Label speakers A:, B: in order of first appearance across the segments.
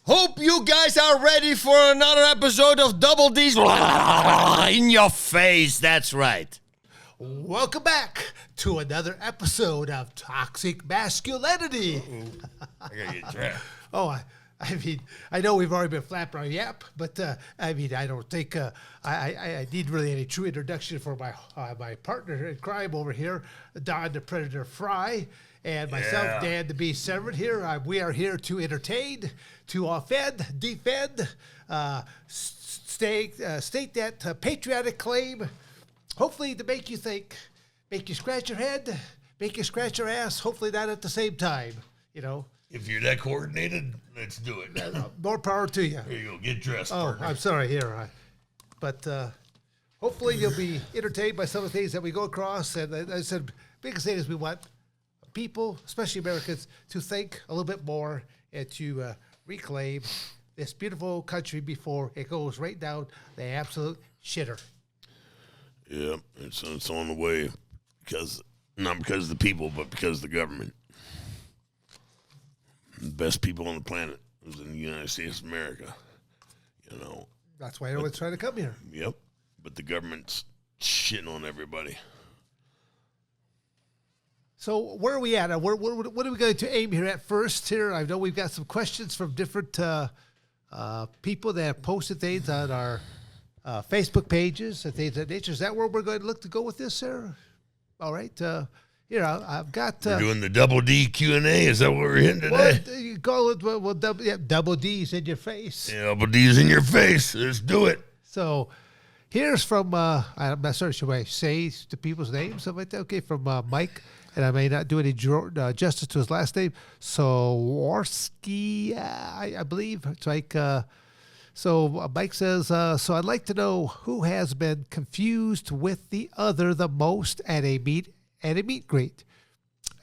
A: Hope you guys are ready for another episode of Double D's in your face. That's right.
B: Welcome back to another episode of Toxic Masculinity.
A: I gotta get dressed.
B: I mean, I know we've already been flapping our yap, but I don't think I need really any true introduction for my partner in crime over here, Don the Predator Frye, and myself, Dan the Beast Severn here. We are here to entertain, to offend, defend, state that patriotic claim, hopefully to make you think, make you scratch your head, make you scratch your ass, hopefully not at the same time, you know.
C: If you're that coordinated, let's do it.
B: More power to you.
C: Here you go. Get dressed,
B: Oh,
C: partner.
B: I'm sorry here. But hopefully you'll be entertained by some of the things that we go across. And I said, biggest thing is we want people, especially Americans, to think a little bit more and to reclaim this beautiful country before it goes right down the absolute shitter.
C: Yeah, it's on the way. Not because of the people, but because of the government. The best people on the planet is in the United States of America. You know.
B: That's why everyone's trying to come here.
C: Yep. But the government's shitting on everybody.
B: So where are we at? What are we going to aim here at first here? I know we've got some questions from different people that have posted things on our Facebook pages and things of that nature. Is that where we're going to look to go with this, Sarah? All right. Here, I've got...
C: We're doing the Double D Q&A. Is that what we're hitting today?
B: Well, you call it double D's in your face.
C: Yeah, Double D's in your face. Let's do it.
B: So here's from, I'm not sure, should I say the people's names? Something like that? Okay, from Mike, and I may not do any justice to his last name. Sawarski, I believe. It's like... So Mike says, so I'd like to know who has been confused with the other the most at a meet greet.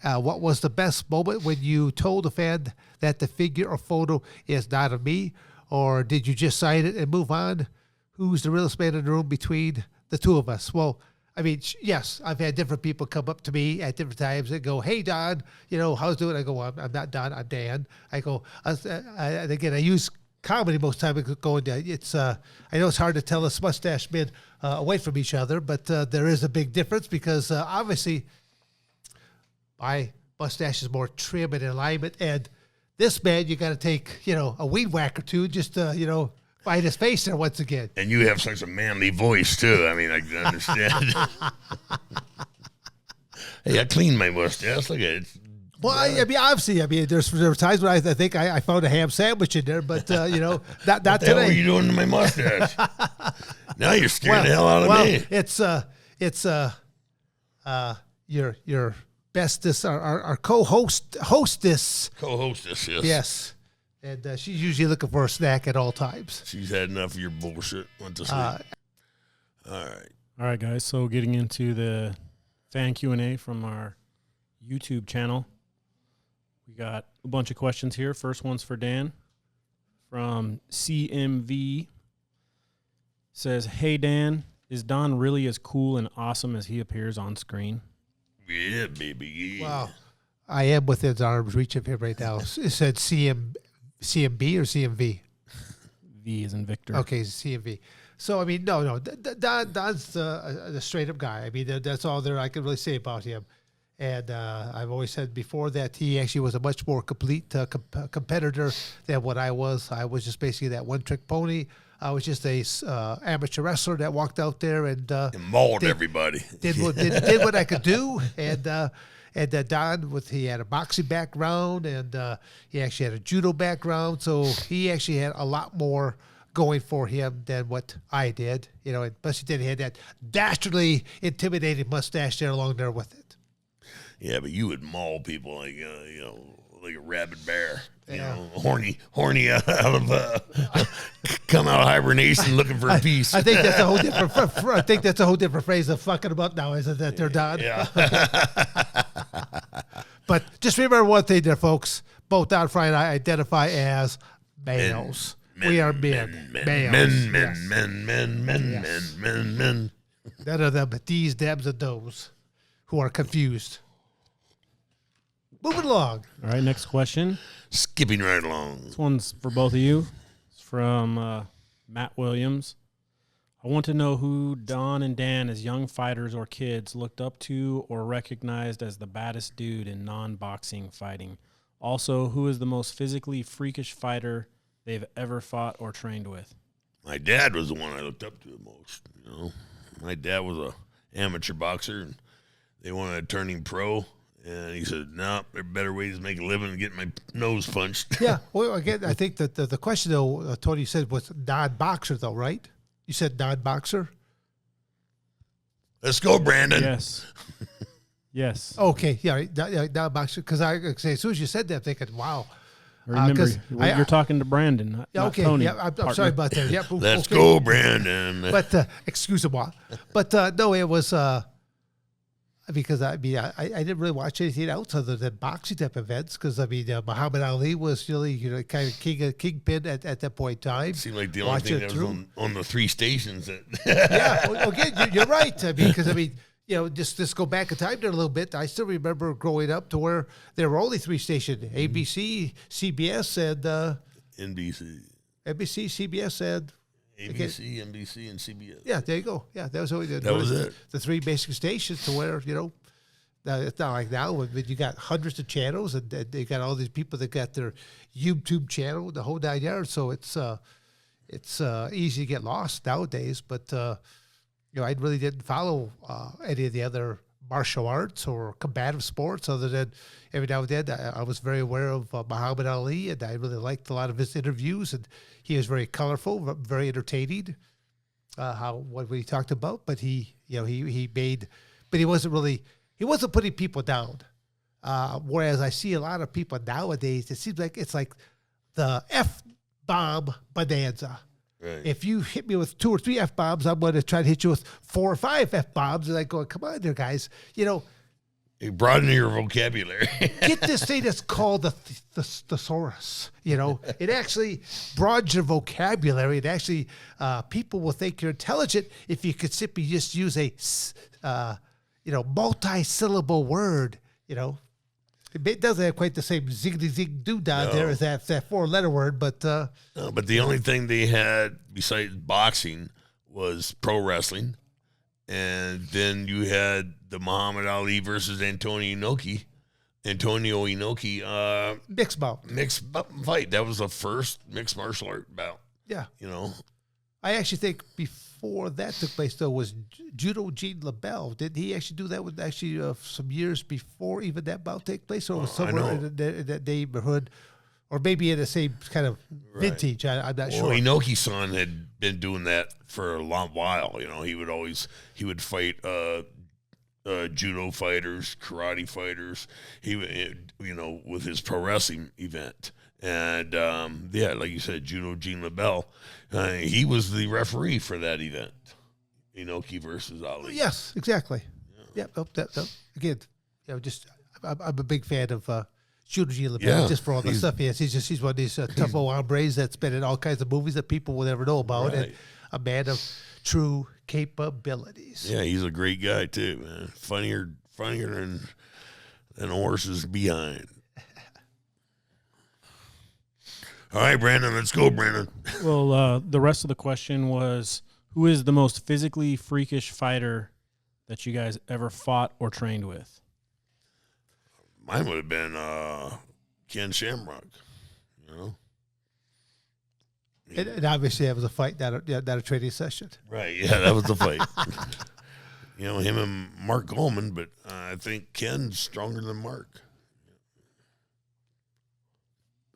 B: What was the best moment when you told a fan that the figure or photo is not of me, or did you just sign it and move on? Who's the realest man in the room between the two of us? Well, I mean, yes, I've had different people come up to me at different times and go, "Hey, Don, how's it doing?" I go, "I'm not Don, I'm Dan." I go, and again, I use comedy most time going to it's I know it's hard to tell us mustache men away from each other, but there is a big difference because obviously my mustache is more trim and in alignment, and this man you got to take a weed whack or two just to find his face there once again.
C: And you have such a manly voice too. I mean, I can understand. Hey, I cleaned my mustache. Look at it.
B: Well, I mean, obviously, there were times when I think I found a ham sandwich in there, but not
C: what
B: today.
C: What are you doing to my mustache? Now you're scaring the hell out of me.
B: It's your bestest, our hostess.
C: Co-hostess, yes.
B: Yes, and she's usually looking for a snack at all times.
C: She's had enough of your bullshit. Went to sleep. All right,
D: guys. So getting into the fan Q&A from our YouTube channel. We got a bunch of questions here. First one's for Dan from CMV. Says, "Hey Dan, is Don really as cool and awesome as he appears on screen?"
C: Yeah, baby. Yeah.
B: Wow, I am within his arm's reach of him right now. It said CMB or CMV.
D: V is in Victor.
B: Okay, CMV. So I mean, no, Don's a straight up guy. I mean, that's all there I can really say about him. And I've always said before that he actually was a much more complete competitor than what I was. I was just basically that one-trick pony. I was just a amateur wrestler that walked out there and
C: mauled everybody.
B: Did what I could do. And Don, he had a boxing background, and he actually had a judo background. So he actually had a lot more going for him than what I did. And plus he did have that dastardly intimidating mustache there along there with it.
C: Yeah, but you would maul people like like a rabid bear.
B: Yeah.
C: Horny out of come out of hibernation looking for peace.
B: I think that's a whole different. I think that's a whole different phrase of fucking them up now, isn't that? They're done.
C: Yeah.
B: But just remember one thing, there, folks. Both Don, Frye, and I identify as males. We are men. Males.
C: Men.
B: None of them, these, dems, and those who are confused. Moving along.
D: All right, next question.
C: Skipping right along.
D: This one's for both of you. It's from Matt Williams. I want to know who Don and Dan, as young fighters or kids, looked up to or recognized as the baddest dude in non-boxing fighting. Also, who is the most physically freakish fighter they've ever fought or trained with?
C: My dad was the one I looked up to the most. You know, my dad was a amateur boxer, and they wanted to turn him pro. And he said, "No, there are better ways to make a living than getting my nose punched."
B: Yeah. Well, again, I think that the question, though, Tony said was non-boxer, though, right? You said non-boxer?
C: Let's go, Brandon.
D: Yes. Yes.
B: Okay. Yeah, right. Non-boxer. Because I say, as soon as you said that, I'm thinking, wow.
D: Remember,
B: 'cause
D: you're talking to Brandon, not
B: Okay.
D: Tony.
B: Yeah, I'm
D: partner.
B: sorry about that. Yeah,
C: Let's
B: okay.
C: go, Brandon.
B: But excuse-moi. But no, it was because I didn't really watch anything else other than boxing type events. Because Muhammad Ali was really kind of kingpin at that point in time.
C: Seemed like the only thing that was on the three stations. That
B: Yeah, well, again, you're right. Because just go back in time there a little bit. I still remember growing up to where there were only three stations: ABC, CBS, and
C: NBC,
B: CBS, and
C: ABC, NBC, and CBS.
B: yeah, there you go. Yeah, that was only
C: That was it.
B: The three basic stations to where it's not like now when you got hundreds of channels and they got all these people that got their YouTube channel, the whole 9 yards. So it's easy to get lost nowadays. But I really didn't follow any of the other martial arts or combative sports other than every now and then I was very aware of Muhammad Ali, and I really liked a lot of his interviews, and he was very colorful, very entertaining. What he talked about, but he wasn't putting people down. Whereas I see a lot of people nowadays, it seems like it's like the F-bomb bonanza.
C: Right.
B: If you hit me with 2 or 3 F-bombs, I'm going to try to hit you with 4 or 5 F-bombs. And I go, come on there, guys.
C: You broaden your vocabulary.
B: Get this thing that's called the thesaurus. It actually broadens your vocabulary. It actually, people will think you're intelligent if you could simply just use a, multi-syllable word. It doesn't have quite the same zig doo down there as that 4-letter word, but
C: No, but the only thing they had besides boxing was pro wrestling, and then you had the Muhammad Ali versus Antonio Inoki.
B: mixed bout.
C: Mixed fight. That was the first mixed martial art bout.
B: Yeah.
C: I
B: I actually think before that took place, though, was Judo Gene LeBell. Did he actually do that with some years before even that bout take place? Or was somewhere in that neighborhood? Or maybe in the same kind of vintage. I'm not sure.
C: Inoki's son had been doing that for a long while. He would fight judo fighters, karate fighters. He with his pro wrestling event. And, like you said, Judo Gene LeBell, he was the referee for that event, Inoki versus Ali.
B: Yes, exactly. Yeah. Again, I'm a big fan of Judo Gene LeBell, just for all the stuff he has. He's one of these tough old hombres that's been in all kinds of movies that people will never know about, and a man of true capabilities.
C: Yeah, he's a great guy too, man. Funnier than horses behind. All right, Brandon, let's go, Brandon.
D: Well, the rest of the question was, who is the most physically freakish fighter that you guys ever fought or trained with?
C: Mine would have been Ken Shamrock,
B: And obviously that was a fight, not a training session.
C: Right, yeah, that was the fight. Him and Mark Goldman, but I think Ken's stronger than Mark.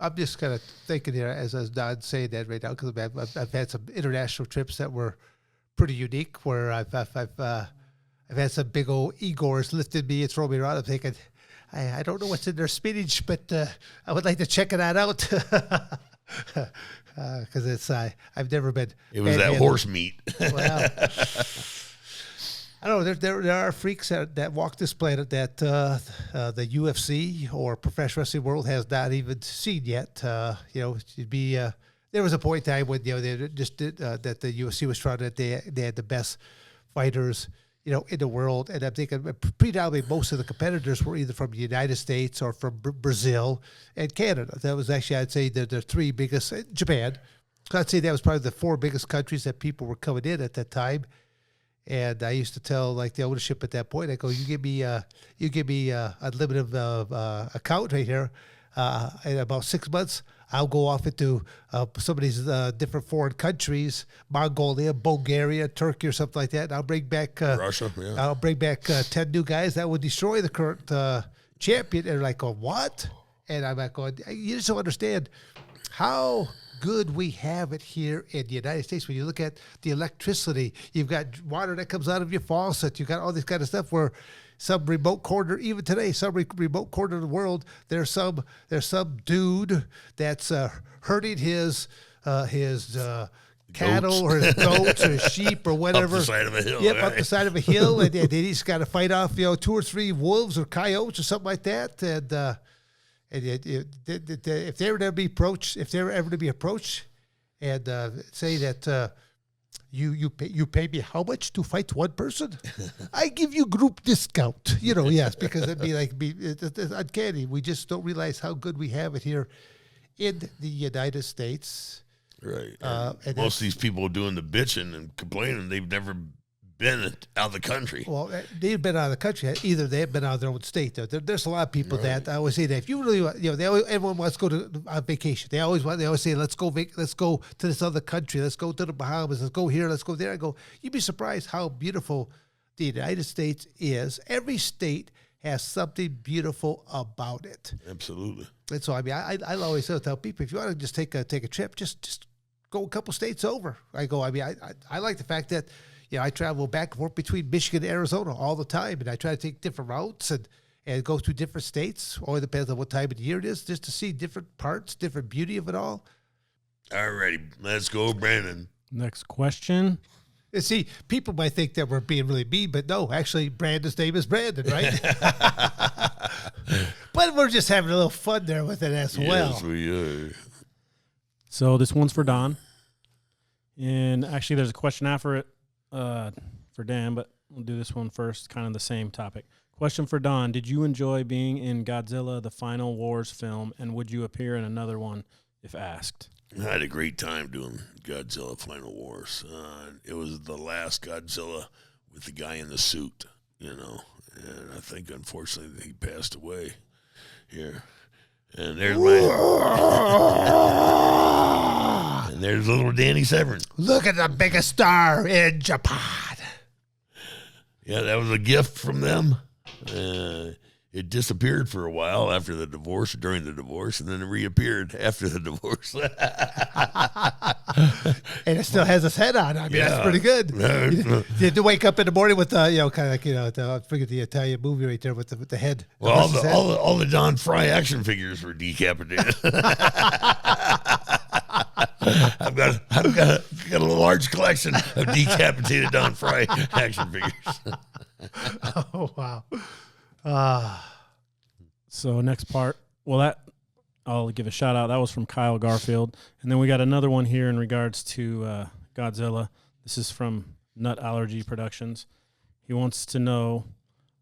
B: I'm just kind of thinking here as Don's saying that right now, because I've had some international trips that were pretty unique, where I've had some big old Igors lifted me and throw me around. I'm thinking, I don't know what's in their spinach, but I would like to check it out because I've never been.
C: It was that horse meat.
B: Well, I don't know. There are freaks that walk this planet that the UFC or professional wrestling world has not even seen yet. It'd be there was a point in time when they just did that the UFC was trying to they had the best fighters in the world. And I'm thinking predominantly most of the competitors were either from the United States or from Brazil and Canada. That was actually, I'd say, the three biggest. Japan. So I'd say that was probably the four biggest countries that people were coming in at that time. And I used to tell like the ownership at that point, I go, you give me a unlimited account right here. In about 6 months, I'll go off into some of these different foreign countries, Mongolia, Bulgaria, Turkey, or something like that. And I'll bring back
C: Russia. Yeah.
B: I'll bring back 10 new guys that would destroy the current champion. And they're like, going, what? And I'm like, going, you just don't understand how good we have it here in the United States. When you look at the electricity, you've got water that comes out of your faucet. You've got all this kind of stuff where some remote corner, even today, some remote corner of the world, there's some dude that's herding his cattle or his goats or his sheep or whatever.
C: Up the side of a hill.
B: Yep,
C: right?
B: up the side of a hill, and then he's got to fight off 2 or 3 wolves or coyotes or something like that. And if they were to be approached, and say that you pay me how much to fight one person, I give you group discount. Yes, because it's uncanny. We just don't realize how good we have it here in the United States.
C: Right.
B: And
C: Most of these people doing the bitching and complaining, they've never been out of the country.
B: Well, they've been out of the country. Either they have been out of their own state. There's a lot of people that I always say that if you really, everyone wants to go on vacation. They always say, let's go to this other country. Let's go to the Bahamas. Let's go here. Let's go there. I go, you'd be surprised how beautiful the United States is. Every state has something beautiful about it.
C: Absolutely.
B: And so, I always tell people, if you want to just take a trip, just go a couple states over. I go, I like the fact that, I travel back and forth between Michigan and Arizona all the time, and I try to take different routes and go through different states. Or it depends on what time of the year it is, just to see different parts, different beauty of it all.
C: All righty. Let's go, Brandon.
D: Next question.
B: And see, people might think that we're being really mean, but no, actually, Brandon's name is Brandon, right? But we're just having a little fun there with it as well.
C: Yes, we are.
D: So this one's for Don. And actually, there's a question after it for Dan, but we'll do this one first, kind of the same topic. Question for Don. Did you enjoy being in Godzilla, the Final Wars film, and would you appear in another one if asked?
C: I had a great time doing Godzilla Final Wars. It was the last Godzilla with the guy in the suit, and I think, unfortunately, he passed away here. And there's and there's little Danny Severn.
B: Look at the biggest star in Japan.
C: Yeah, that was a gift from them. It disappeared for a while after the divorce, during the divorce, and then it reappeared after the divorce.
B: And it still has its head on. That's pretty good. You had to wake up in the morning with, kind of like, I forget the Italian movie right there with the head.
C: Well, all the Don Frye action figures were decapitated. I've got a large collection of decapitated Don Frye action figures.
B: Oh, wow.
D: So next part, I'll give a shout out. That was from Kyle Garfield. And then we got another one here in regards to Godzilla. This is from Nut Allergy Productions. He wants to know,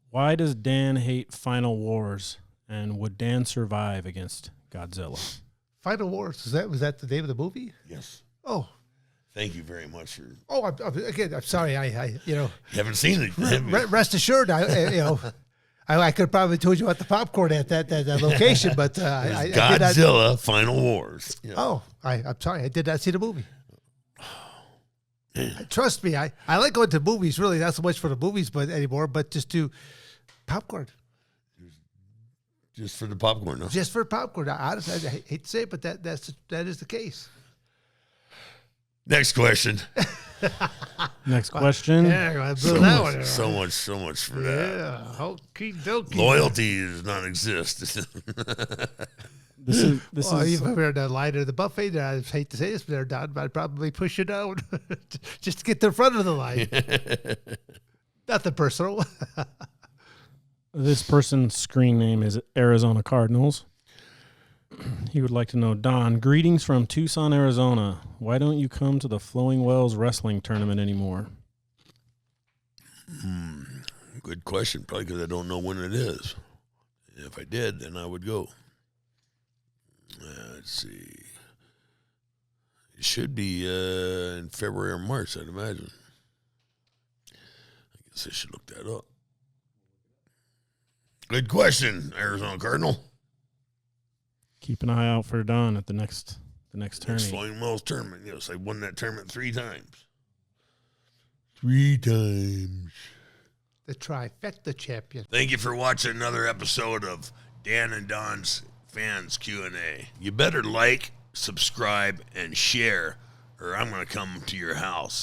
D: why does Dan hate Final Wars, and would Dan survive against Godzilla?
B: Final Wars, was that the name of the movie?
C: Yes.
B: Oh.
C: Thank you very much for.
B: Oh, I'm sorry.
C: You haven't seen it.
B: Rest assured, I could have probably told you about the popcorn at that location, but
C: Godzilla Final Wars.
B: Oh, I'm sorry. I did not see the movie. Trust me, I like going to movies, really, not so much for the movies anymore, but just to popcorn.
C: Just for the popcorn, no?
B: Just for popcorn. Honestly, I hate to say it, but that is the case.
C: Next question.
D: Next question.
B: Yeah, so much
C: for that.
B: Yeah, okie dokie.
C: Loyalty does not exist.
D: This is
B: even if we're in the line of the buffet, I hate to say this, but they're down, but I'd probably push you down just to get to the front of the line. Nothing personal.
D: This person's screen name is Arizona Cardinals. He would like to know, Don, greetings from Tucson, Arizona. Why don't you come to the Flowing Wells Wrestling Tournament anymore?
C: Good question. Probably because I don't know when it is. If I did, then I would go. Let's see. It should be in February or March, I'd imagine. I guess I should look that up. Good question, Arizona Cardinal.
D: Keep an eye out for Don at the next
C: Next
D: tourney.
C: Floating Wells tournament. Yes, I won that tournament 3 times. 3 times.
B: The trifecta champion.
C: Thank you for watching another episode of Dan and Don's Fans Q&A. You better like, subscribe, and share, or I'm going to come to your house.